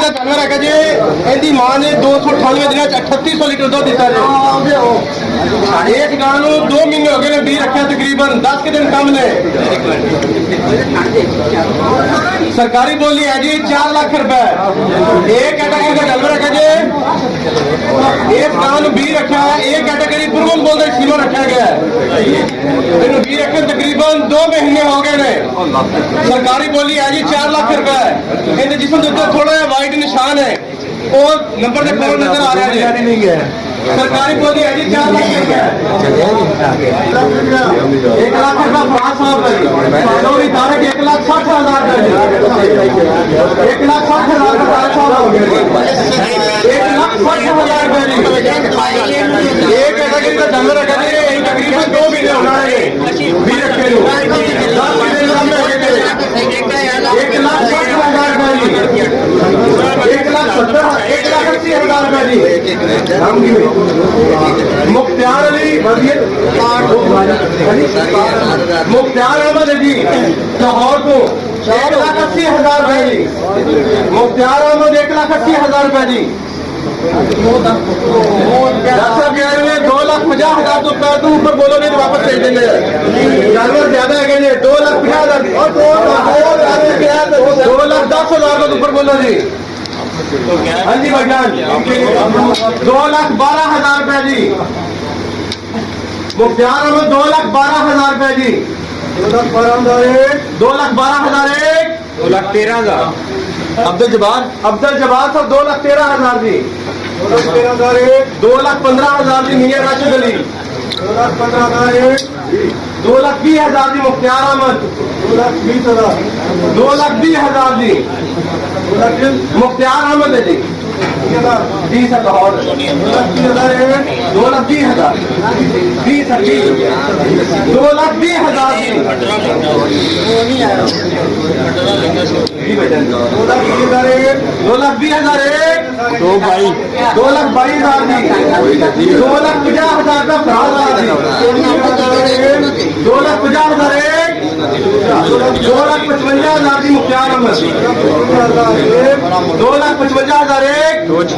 जानवर है जी इनकी मां ने 298 दिन 3800 लीटर दूध दिता है। एक गां 2 महीने हो गए बी रखा तकरीबन 10 के दिन कम ने। सरकारी बोली है जी 4 लाख रुपए। एक कैटेगरी का जानवर है जी इस गां बी रखा है। एक कैटेगरी पुरगुल बोलते सीमा रखा गया है। इन बी रखे तकरीबन 2 महीने हो गए ने। सरकारी बोली है जी 4 लाख रुपए। इन जिसम के ऊपर थोड़ा वाइट निशान है वो नंबर से कौन नजर आ रहा है नहीं है। सरकारी बोली है जी 4 लाख रुपए। 1 लाख रुपया फराज साहब है। 1,60,000 1,60,000 फराज साहब हो गए। 1,60,000 एक कैटेगरी का जानवर है तकरीबन 2 महीने होना है भी रखे लो 1,60,000 मुख्तार अली मुख्तार अहमद जी लाहौर को 1,80,000 रुपए जी। मुख्तार अहमद 1,80,000 रुपए जी। डॉक्टर कह रहे हैं 2,50,000 तो कर दूं ऊपर बोलो नहीं तो वापस भेज देंगे। जानवर ज्यादा है 2,50,000 2,10,000 तो ऊपर बोलो जी। हाँ जी भाईजान 2,12,000 रुपए जी। मुख्तार अहमद 2,12,000 रुपए जी। 2,12,001 2,13,000। अब्दुल जब्बार साहब 2,13,000 जी। 2,15,000 जी। मियां राशिद अली 2,20,000 जी। मुख्तार अहमद 2,20,000 जी। मुख्तार अहमद है जी 20,000 लाहौर 2,20,000 2,20,000 2,20,000 2,22,000 जी। 2,50,000 का फराज जी। 2,50,000 2,55,000 जी। मुख्तार अहमद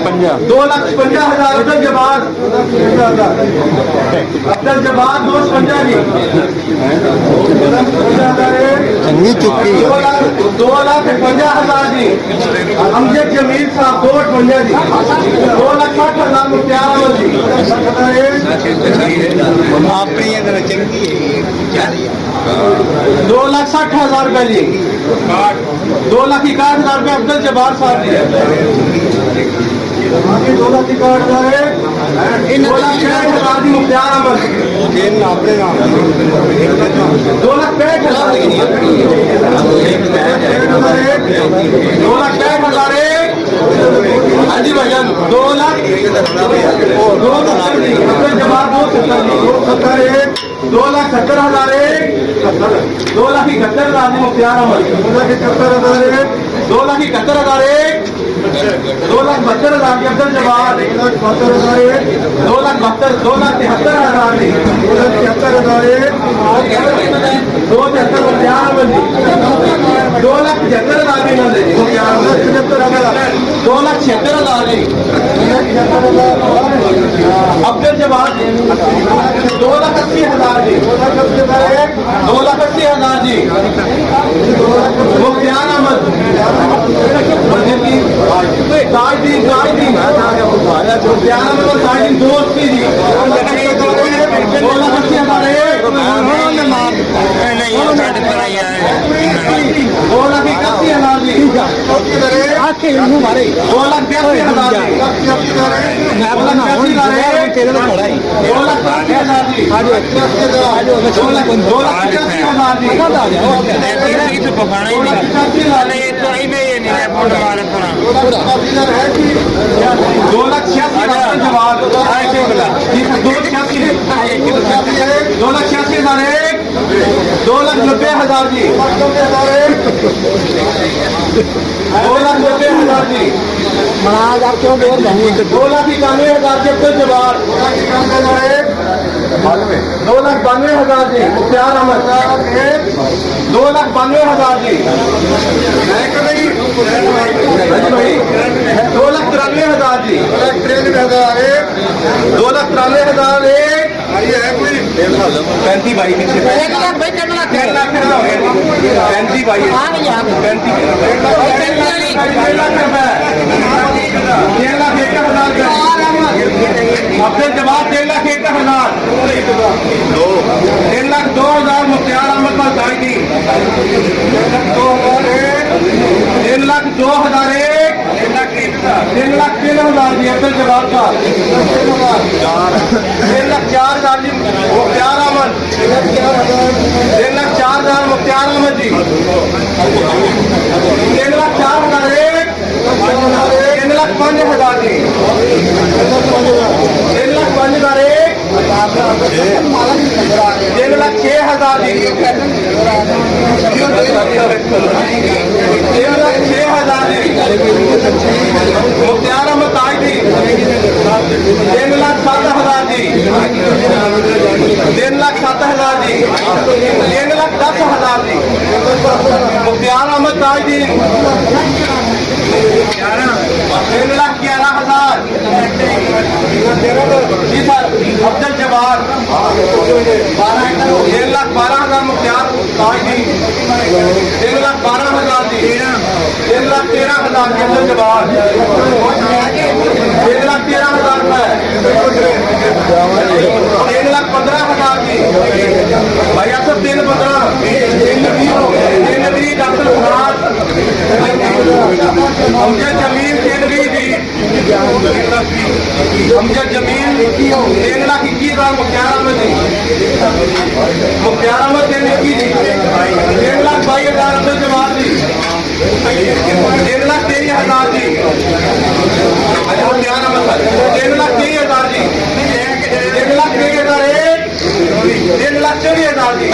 2,55,000 2,55,000 अब्दुल जब्बार 2,55,000 जी। 2,55,000 जी। अमजद जमील साहब 2,58 जी। 2,60,000 मुख्तार अहमद जी। 2,60,000 रुपए जी। 2,61,000 रुपए अब्दुल जब्बार साहब जी। 2,61,000 जी। मुख्तार अहमद 2,65,000 हाँ जी भाईजान 2,70,000 2,70,000 2,71,000 जी। मुख्तार अहमद 2,71,000 2,72,000 जी। अब्दुल जब्बार 2,72,000 2,73,000 जी। 2,73,000 मुख्तार अहमद जी। 2,75,000 जी। 2,76,000 जी। अब्दुल जब्बार 2,80,000 जी। 2,80,000 जी। मुख्तार अहमद मुख्तार अहमद 2,80 जी। 2,81,000 जी। 2,82,000 जी। 2,90,000 जी। 2,90,000 जी। 2,91,000 जी। अब्दुल जब्बार 2,92,000 जी। मुख्तार अहमद 2,92,000 जी। भाई हजार जी, 2,93,000 एक 35 बाई पीछे 3 लाख हो गया जी, 35 बाई 35 3 लाख रुपए 3,01,000 अब्दुल जवाब 3,01,000 3,02,000 मुख्तार अहमद पर दाई थी 3,02,000 एक 3,03,000 जी अब्दुल जवाब का 3,04,000 जी मुख्तार अहमद 3,04,000 मुख्तार अहमद जी 3,04,000 एक 3,05,000 जी 3,05,000 एक 3,06,000 जी 3,06,000 जी मुख्तार अहमद ताज जी 3,07,000 जी 3,07,000 जी 3,10,000 जी मुख्तार अहमद ताज जी 3,11,000 जी सर अब्दुल जवाब 3,12,000 मुख्तार ताज जी 3,12,000 जी 3,13,000 जी अब्दुल जवाब 3,13,000 रुपए 3,15,000 जी भाई असर 3,15 3,20 डॉक्टर फराज अमजद जमील 3,20 जी अमजद जमील 3,21,000 मुख्तार अहमद जी मुख्तार अहमद 3,21 जी 3,22,000 अब्दुल जवाब जी 3,23,000 जी मुख्तार अहमद सर 3,23,000 जी 3,23,000 एक 3,24,000 जी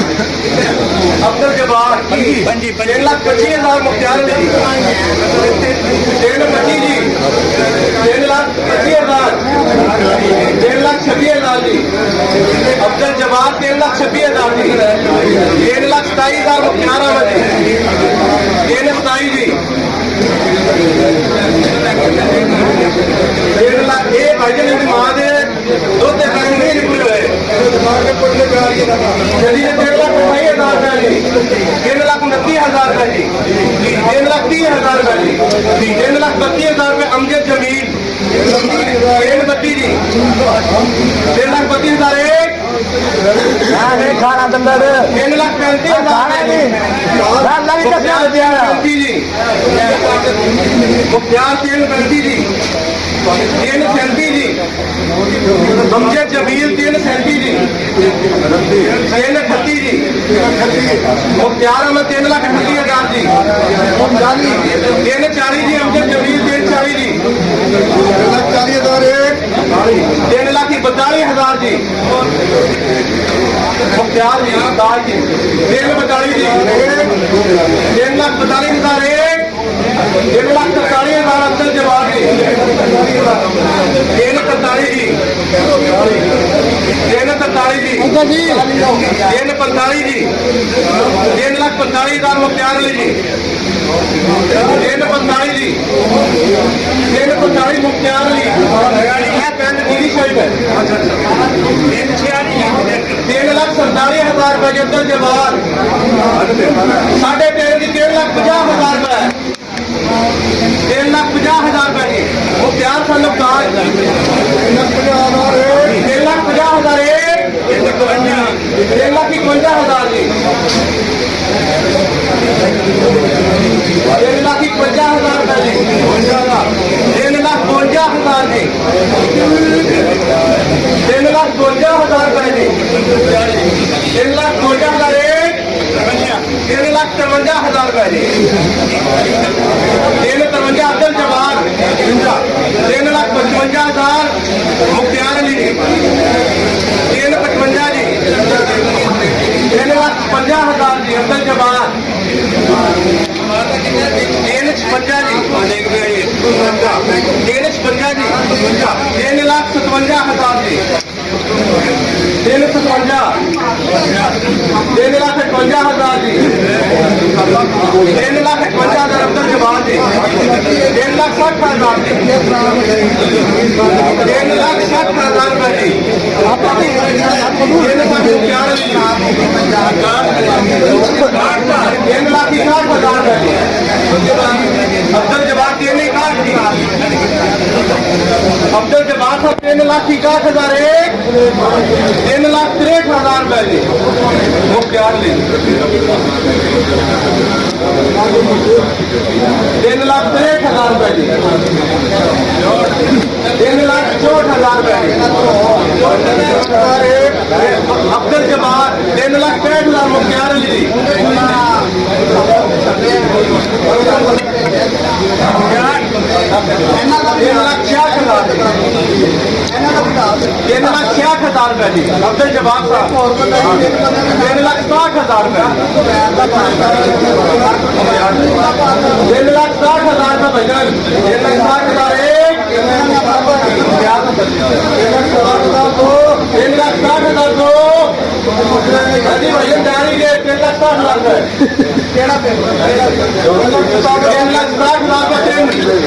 अब्दुल जवाब 3,25,000 मुख्तार जी 3,25,000 जी 3,25,000 3,26,000 जी अब्दुल जवाब 3,26,000 जी 3,27,000 मुख्तार अहमद जी 3,27 जी 1 लाख ये भाई जी मेरी मां दे दुध के पैसे नहीं निकले हुए जल्दी से 3,28,000 रुपए जी 3,29,000 रुपए जी 3,30,000 रुपए जी 3,32,000 रुपए अमजद जमील 3,32 जी 3,32,000 एक 3,35,000 जी मुख्तार 3,35 जी 3,37 जी अमजद जमील 3,37 जी 3,38 जी मुख्तार अहमद 3,38,000 जी 3,40 जी अमजद जमील 3,40 जी 3,40,000 एक 3,42,000 जी मुख्तार जी ताज जी 3,42 जी 3,42,000 एक 1,43,000 अब्दुल जवाब जी 3,43 जी 3,43 जी 3,45 जी 3,45,000 मुख्तार अली जी 3,45 जी 3,45 मुख्तार अली पेंट नीली शर्ट है 3,47,000 रुपए अब्दुल जवाब 3.5 की 3,50,000 रुपए 3,50,000 रुपए जी मुख्तार साहब ताज 3,50,000 एक 3,51,000 जी 3,51,000 रुपए जी 3,52,000 जी 3,52,000 रुपए जी 3,52,000 एक 3,53,000 रुपए जी 3,53 अब्दुल जवाब 3,55,000 मुख्तार अली जी 3,55 जी 3,50,000 जी अब्दुल जवाब 3,56 जी 3,56 जी 3,57,000 जी 3,57 3,58,000 जी 3,58,000 अब्दुल जवाब जी 3,60,000 जी 61,000 एक 3,63,000 रुपए जी मुख्तियार ली 3,63,000 रुपए जी 3,64,000 रुपए अब्दुल जब्बार 3,65,000 मुख्तियार अली जी 3,66,000 3,66,000 रुपए जी अब्दुल जब्बार साहब 3,60,000 रुपए 3,60,000 रुपए भजन 3,60,000 एक 3,60,000 दो अजी भजन जारी के 3,60,000 रुपए 3,60,000 रुपए